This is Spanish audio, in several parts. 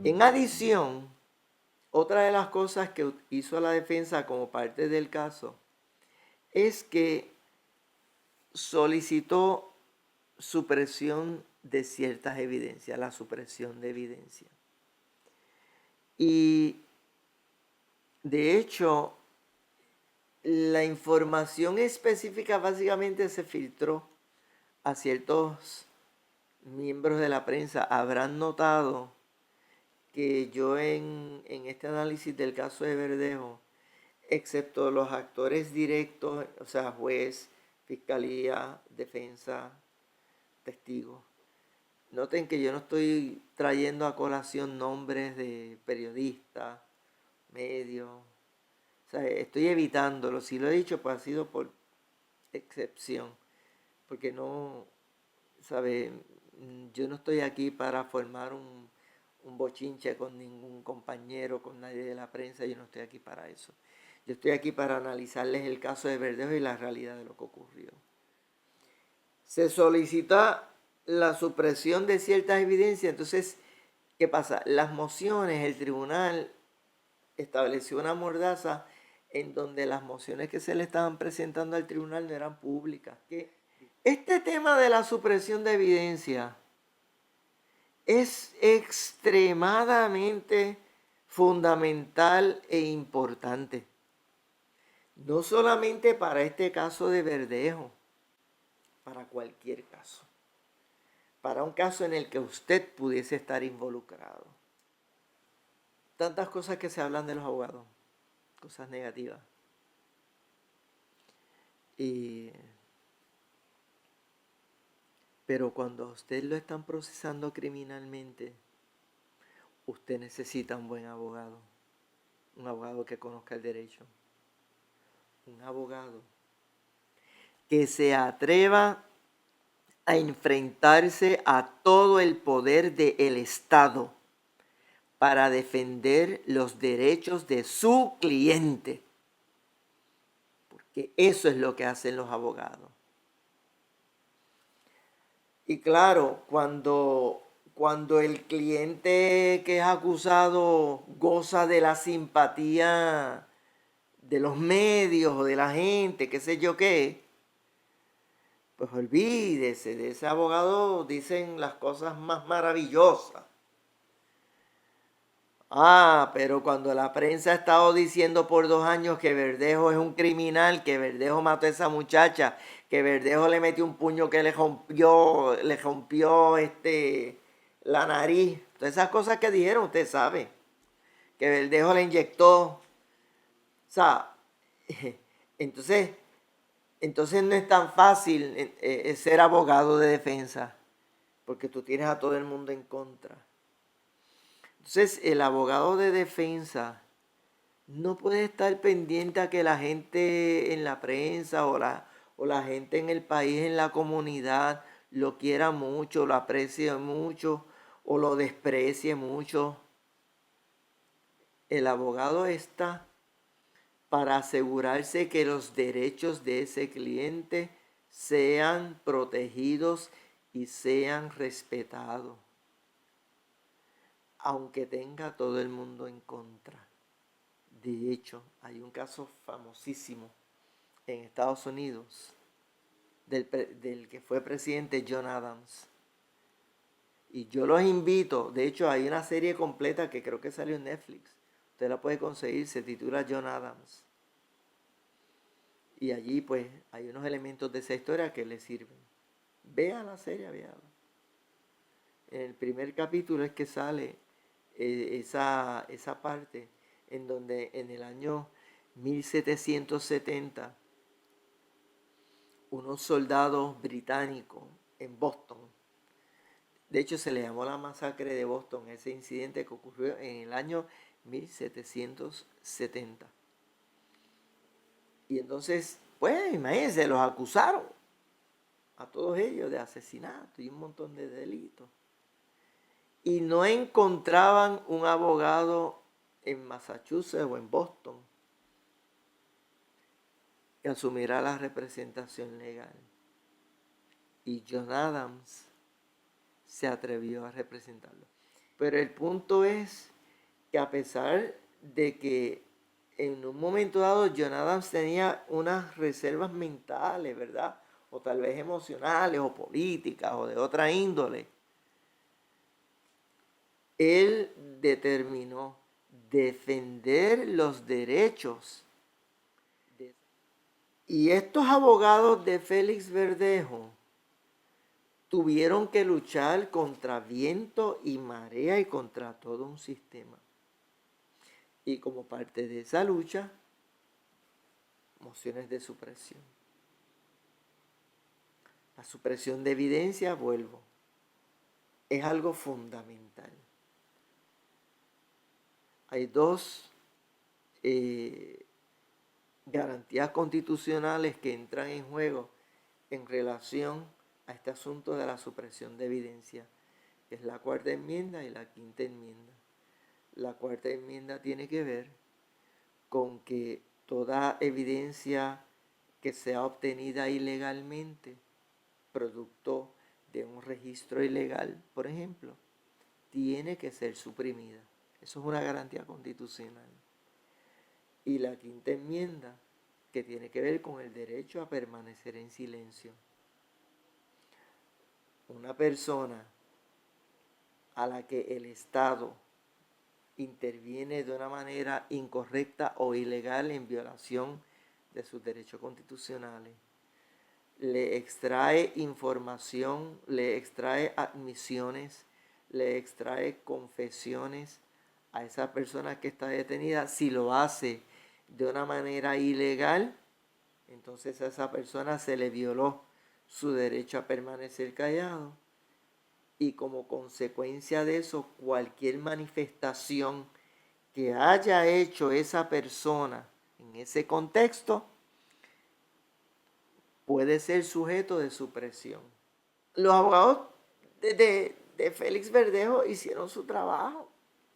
En adición, otra de las cosas que hizo la defensa como parte del caso es que solicitó supresión de ciertas evidencias, la supresión de evidencia. Y de hecho, la información específica básicamente se filtró a ciertos miembros de la prensa. Habrán notado que yo en este análisis del caso de Verdejo, excepto los actores directos, o sea, juez, fiscalía, defensa, testigos, noten que yo no estoy trayendo a colación nombres de periodistas, medios, o sea, estoy evitándolo. Si lo he dicho, pues ha sido por excepción, porque no, ¿sabe? Yo no estoy aquí para formar un bochinche con ningún compañero, con nadie de la prensa, yo no estoy aquí para eso. Yo estoy aquí para analizarles el caso de Verdejo y la realidad de lo que ocurrió. Se solicita la supresión de ciertas evidencias, entonces, ¿qué pasa? Las mociones, el tribunal estableció una mordaza en donde las mociones que se le estaban presentando al tribunal no eran públicas. Este tema de la supresión de evidencia es extremadamente fundamental e importante. No solamente para este caso de Verdejo, para cualquier caso. Para un caso en el que usted pudiese estar involucrado. Tantas cosas que se hablan de los abogados, cosas negativas. Pero cuando a usted lo están procesando criminalmente, usted necesita un buen abogado. Un abogado que conozca el derecho. Un abogado que se atreva a enfrentarse a todo el poder del Estado para defender los derechos de su cliente. Porque eso es lo que hacen los abogados. Y claro, cuando el cliente que es acusado goza de la simpatía de los medios o de la gente, qué sé yo qué, pues olvídese, de ese abogado dicen las cosas más maravillosas. Pero cuando la prensa ha estado diciendo por 2 años que Verdejo es un criminal, que Verdejo mató a esa muchacha, que Verdejo le metió un puño que le rompió la nariz, todas esas cosas que dijeron, usted sabe, que Verdejo le inyectó, o sea, entonces no es tan fácil ser abogado de defensa, porque tú tienes a todo el mundo en contra. Entonces, el abogado de defensa no puede estar pendiente a que la gente en la prensa o la gente en el país, en la comunidad, lo quiera mucho, lo aprecie mucho o lo desprecie mucho. El abogado está para asegurarse que los derechos de ese cliente sean protegidos y sean respetados, aunque tenga todo el mundo en contra. De hecho, hay un caso famosísimo en Estados Unidos del que fue presidente John Adams. Y yo los invito, de hecho hay una serie completa que creo que salió en Netflix. Usted la puede conseguir, se titula John Adams. Y allí pues hay unos elementos de esa historia que le sirven. Vea la serie, véala. En el primer capítulo es que sale esa parte en donde en el año 1770 unos soldados británicos en Boston, de hecho se le llamó la masacre de Boston, ese incidente que ocurrió en el año 1770. Y entonces, pues imagínense, los acusaron a todos ellos de asesinato y un montón de delitos. Y no encontraban un abogado en Massachusetts o en Boston que asumirá la representación legal. Y John Adams se atrevió a representarlo. Pero el punto es que a pesar de que en un momento dado John Adams tenía unas reservas mentales, ¿verdad? O tal vez emocionales o políticas o de otra índole, él determinó defender los derechos. Y estos abogados de Félix Verdejo tuvieron que luchar contra viento y marea y contra todo un sistema. Y como parte de esa lucha, mociones de supresión. La supresión de evidencia, vuelvo, es algo fundamental. Hay dos garantías constitucionales que entran en juego en relación a este asunto de la supresión de evidencia, que es la cuarta enmienda y la quinta enmienda. La cuarta enmienda tiene que ver con que toda evidencia que sea obtenida ilegalmente, producto de un registro ilegal, por ejemplo, tiene que ser suprimida. Eso es una garantía constitucional. Y la quinta enmienda, que tiene que ver con el derecho a permanecer en silencio. Una persona a la que el Estado interviene de una manera incorrecta o ilegal en violación de sus derechos constitucionales, le extrae información, le extrae admisiones, le extrae confesiones a esa persona que está detenida. Si lo hace de una manera ilegal, entonces a esa persona se le violó su derecho a permanecer callado. Y como consecuencia de eso, cualquier manifestación que haya hecho esa persona en ese contexto puede ser sujeto de supresión. Los abogados de Félix Verdejo hicieron su trabajo,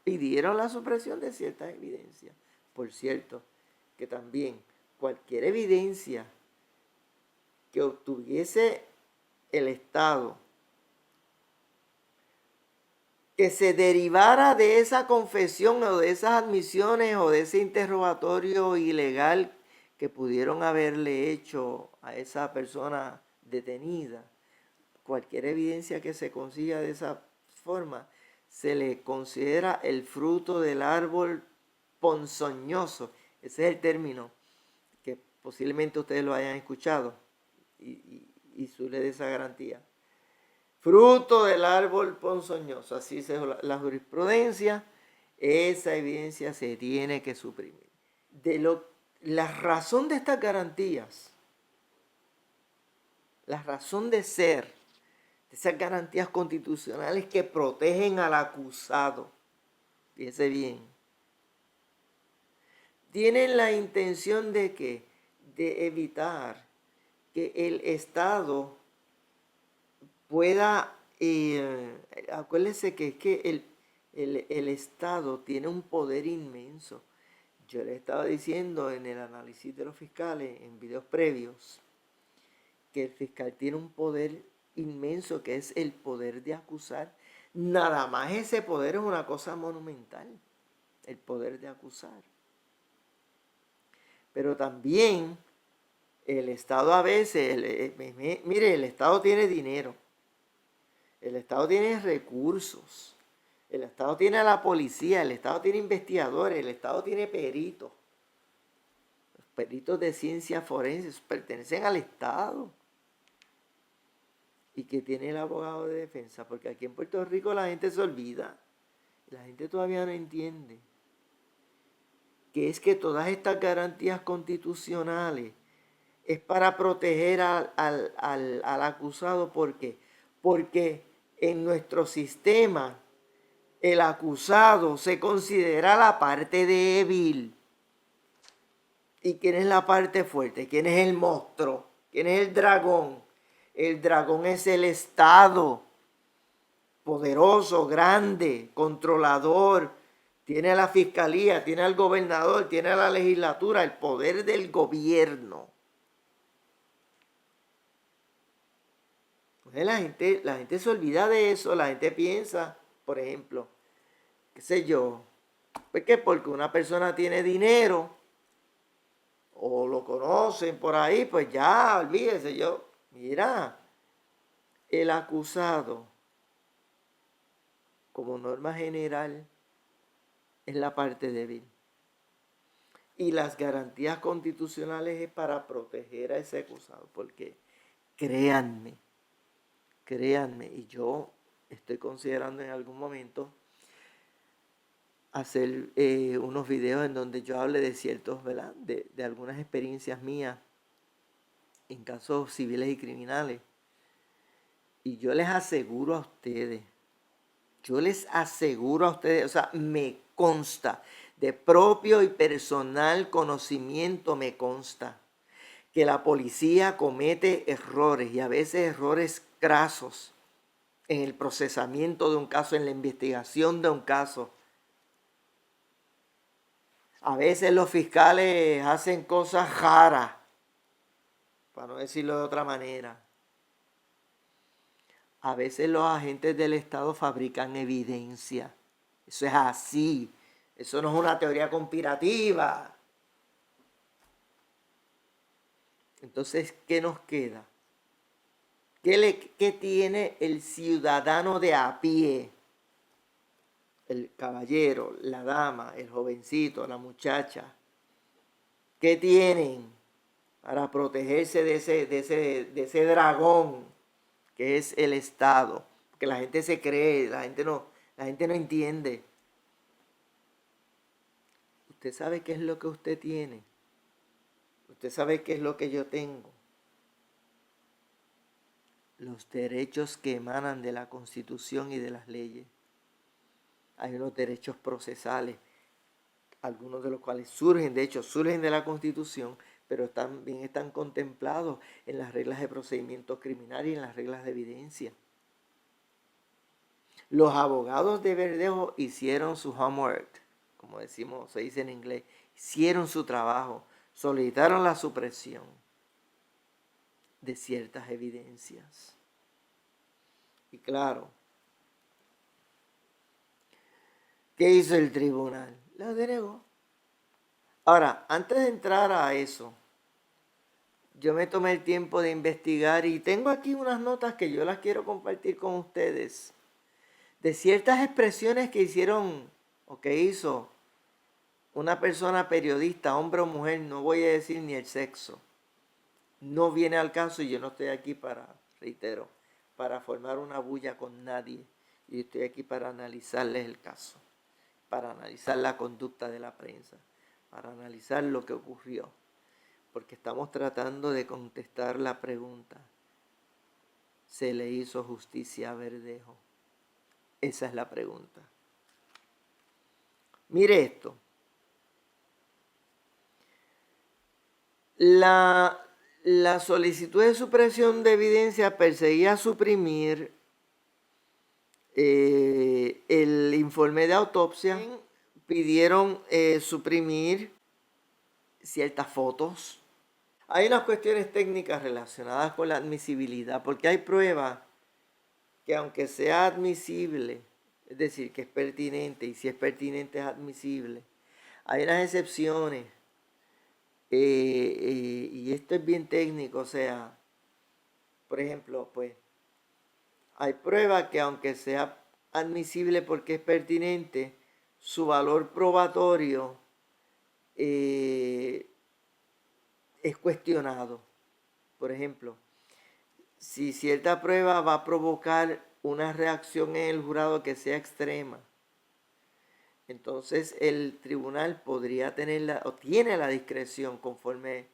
pidieron la supresión de ciertas evidencias. Por cierto, que también cualquier evidencia que obtuviese el Estado que se derivara de esa confesión o de esas admisiones o de ese interrogatorio ilegal que pudieron haberle hecho a esa persona detenida, cualquier evidencia que se consiga de esa forma, se le considera el fruto del árbol ponzoñoso. Ese es el término que posiblemente ustedes lo hayan escuchado y surge de esa garantía. Fruto del árbol ponzoñoso, así es la jurisprudencia, esa evidencia se tiene que suprimir. La razón de estas garantías, la razón de ser de esas garantías constitucionales que protegen al acusado, fíjese bien, tienen la intención de que de evitar que el Estado pueda, acuérdense que es que el Estado tiene un poder inmenso. Yo le estaba diciendo en el análisis de los fiscales, en videos previos, que el fiscal tiene un poder inmenso que es el poder de acusar. Nada más ese poder es una cosa monumental, el poder de acusar. Pero también el Estado a veces, mire, el Estado tiene dinero. El Estado tiene recursos, el Estado tiene a la policía, el Estado tiene investigadores, el Estado tiene peritos. Los peritos de ciencia forense pertenecen al Estado. ¿Y qué tiene el abogado de defensa? Porque aquí en Puerto Rico la gente se olvida, la gente todavía no entiende que es que todas estas garantías constitucionales es para proteger al acusado. ¿Por qué? Porque en nuestro sistema el acusado se considera la parte débil. ¿Y quién es la parte fuerte? ¿Quién es el monstruo? ¿Quién es el dragón? El dragón es el Estado, poderoso, grande, controlador. Tiene a la fiscalía, tiene al gobernador, tiene a la legislatura, el poder del gobierno. Entonces la gente se olvida de eso, la gente piensa, por ejemplo, qué sé yo. ¿Por qué? Porque una persona tiene dinero o lo conocen por ahí, pues ya, olvídese yo. Mira, el acusado, como norma general, es la parte débil. Y las garantías constitucionales es para proteger a ese acusado, porque créanme, créanme, y yo estoy considerando en algún momento hacer unos videos en donde yo hable de ciertos, ¿verdad? De algunas experiencias mías en casos civiles y criminales. Y yo les aseguro a ustedes, o sea, me consta, de propio y personal conocimiento me consta, que la policía comete errores y a veces errores crasos en el procesamiento de un caso, en la investigación de un caso. A veces los fiscales hacen cosas raras, para no decirlo de otra manera. A veces los agentes del Estado fabrican evidencia. Eso es así. Eso no es una teoría conspirativa. Entonces, ¿qué nos queda? ¿Qué tiene el ciudadano de a pie? El caballero, la dama, el jovencito, la muchacha. ¿Qué tienen para protegerse de ese dragón que es el Estado? Porque la gente se cree, la gente no entiende. Usted sabe qué es lo que usted tiene. Usted sabe qué es lo que yo tengo. Los derechos que emanan de la Constitución y de las leyes. Hay unos derechos procesales, algunos de los cuales surgen de la Constitución, pero también están contemplados en las reglas de procedimiento criminal y en las reglas de evidencia. Los abogados de Verdejo hicieron su homework, como se dice en inglés, hicieron su trabajo, solicitaron la supresión de ciertas evidencias. Y claro, ¿qué hizo el tribunal? La denegó. Ahora, antes de entrar a eso, yo me tomé el tiempo de investigar y tengo aquí unas notas que yo las quiero compartir con ustedes, de ciertas expresiones que hicieron o que hizo una persona periodista, hombre o mujer, no voy a decir ni el sexo. No viene al caso y yo no estoy aquí reitero, para formar una bulla con nadie. Y estoy aquí para analizarles el caso, para analizar la conducta de la prensa, para analizar lo que ocurrió. Porque estamos tratando de contestar la pregunta: ¿se le hizo justicia a Verdejo? Esa es la pregunta. Mire esto. La solicitud de supresión de evidencia perseguía suprimir el informe de autopsia. Pidieron suprimir ciertas fotos. Hay unas cuestiones técnicas relacionadas con la admisibilidad, porque hay pruebas que aunque sea admisible, es decir, que es pertinente, y si es pertinente es admisible, hay unas excepciones, y esto es bien técnico, o sea, por ejemplo, pues, hay pruebas que aunque sea admisible porque es pertinente, su valor probatorio es cuestionado. Por ejemplo, si cierta prueba va a provocar una reacción en el jurado que sea extrema, entonces el tribunal podría tener o tiene la discreción conforme,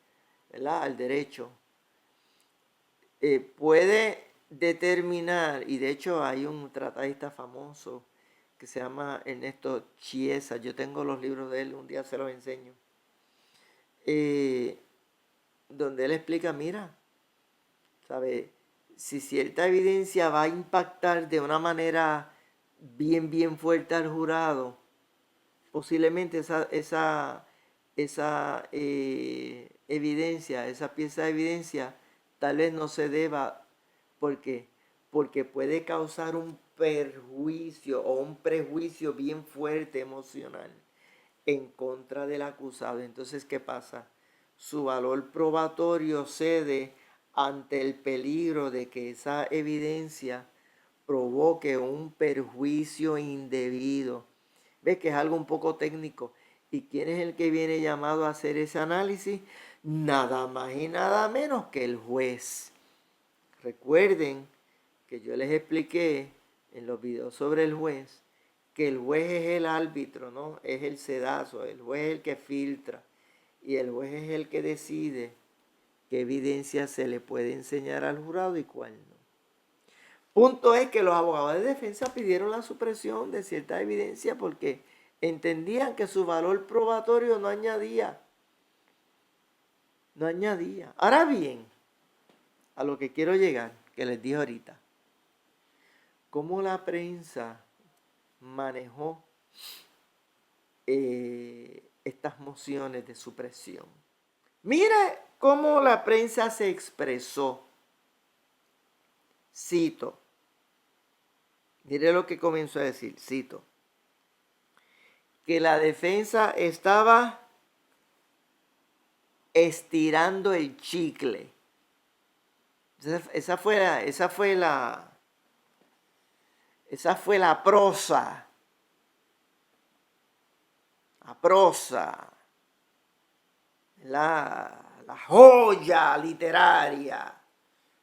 ¿verdad?, al derecho. Puede determinar, y de hecho hay un tratadista famoso que se llama Ernesto Chiesa, yo tengo los libros de él, un día se los enseño, donde él explica, mira, ¿sabe? Si cierta evidencia va a impactar de una manera bien fuerte al jurado, posiblemente esa evidencia, esa pieza de evidencia, tal vez no se deba. ¿Por qué? Porque puede causar un perjuicio o un prejuicio bien fuerte emocional en contra del acusado. Entonces, ¿qué pasa? Su valor probatorio cede ante el peligro de que esa evidencia provoque un perjuicio indebido. ¿Ves que es algo un poco técnico? ¿Y quién es el que viene llamado a hacer ese análisis? Nada más y nada menos que el juez. Recuerden que yo les expliqué en los videos sobre el juez, que el juez es el árbitro, ¿no? Es el sedazo, el juez es el que filtra y el juez es el que decide qué evidencia se le puede enseñar al jurado y cuál no. Punto es que los abogados de defensa pidieron la supresión de cierta evidencia porque entendían que su valor probatorio no añadía. Ahora bien, a lo que quiero llegar, que les dije ahorita, cómo la prensa manejó estas mociones de supresión. Mira cómo la prensa se expresó. Cito. Mire lo que comenzó a decir, cito. Que la defensa estaba estirando el chicle. Esa fue la prosa. La prosa. La joya literaria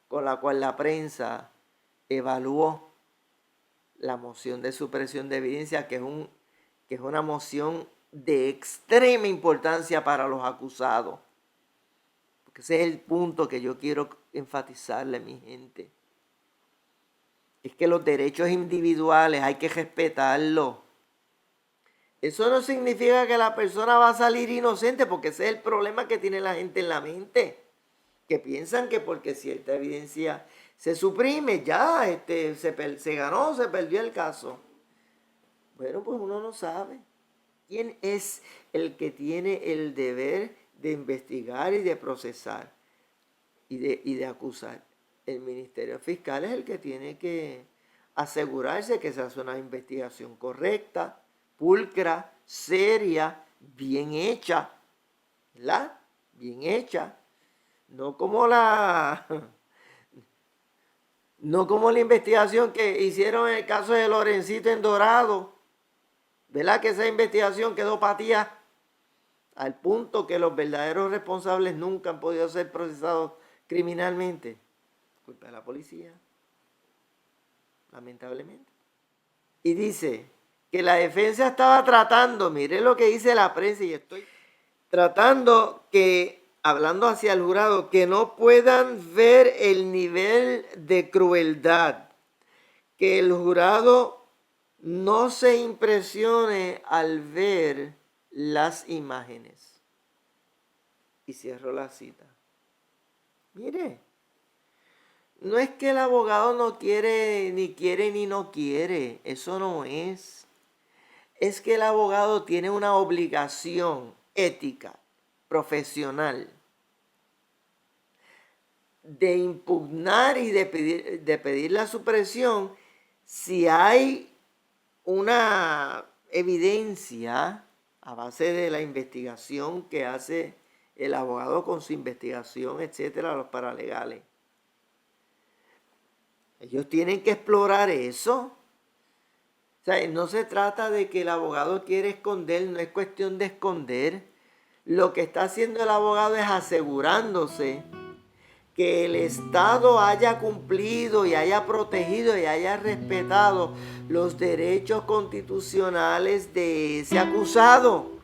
con la cual la prensa evaluó la moción de supresión de evidencia, que es una moción de extrema importancia para los acusados. Porque ese es el punto que yo quiero enfatizarle, mi gente. Es que los derechos individuales hay que respetarlos. Eso no significa que la persona va a salir inocente, porque ese es el problema que tiene la gente en la mente. Que piensan que porque cierta evidencia se suprime, ya se ganó, se perdió el caso. Bueno, pues uno no sabe. ¿Quién es el que tiene el deber de investigar y de procesar y de acusar? El Ministerio Fiscal es el que tiene que asegurarse que se hace una investigación correcta, pulcra, seria, bien hecha, ¿verdad? Bien hecha. No como la investigación que hicieron en el caso de Lorencito en Dorado, ¿verdad? Que esa investigación quedó patía al punto que los verdaderos responsables nunca han podido ser procesados criminalmente. Culpa de la policía, lamentablemente. Y dice que la defensa estaba tratando, mire lo que dice la prensa, y estoy tratando que, hablando hacia el jurado, que no puedan ver el nivel de crueldad, que el jurado no se impresione al ver las imágenes. Y cierro la cita. Mire, no es que el abogado no quiere ni no quiere, eso no es. Es que el abogado tiene una obligación ética, profesional, de impugnar y de pedir la supresión si hay una evidencia a base de la investigación que hace el abogado con su investigación, etcétera, los paralegales. Ellos tienen que explorar eso. O sea, no se trata de que el abogado quiere esconder, no es cuestión de esconder. Lo que está haciendo el abogado es asegurándose que el Estado haya cumplido y haya protegido y haya respetado los derechos constitucionales de ese acusado.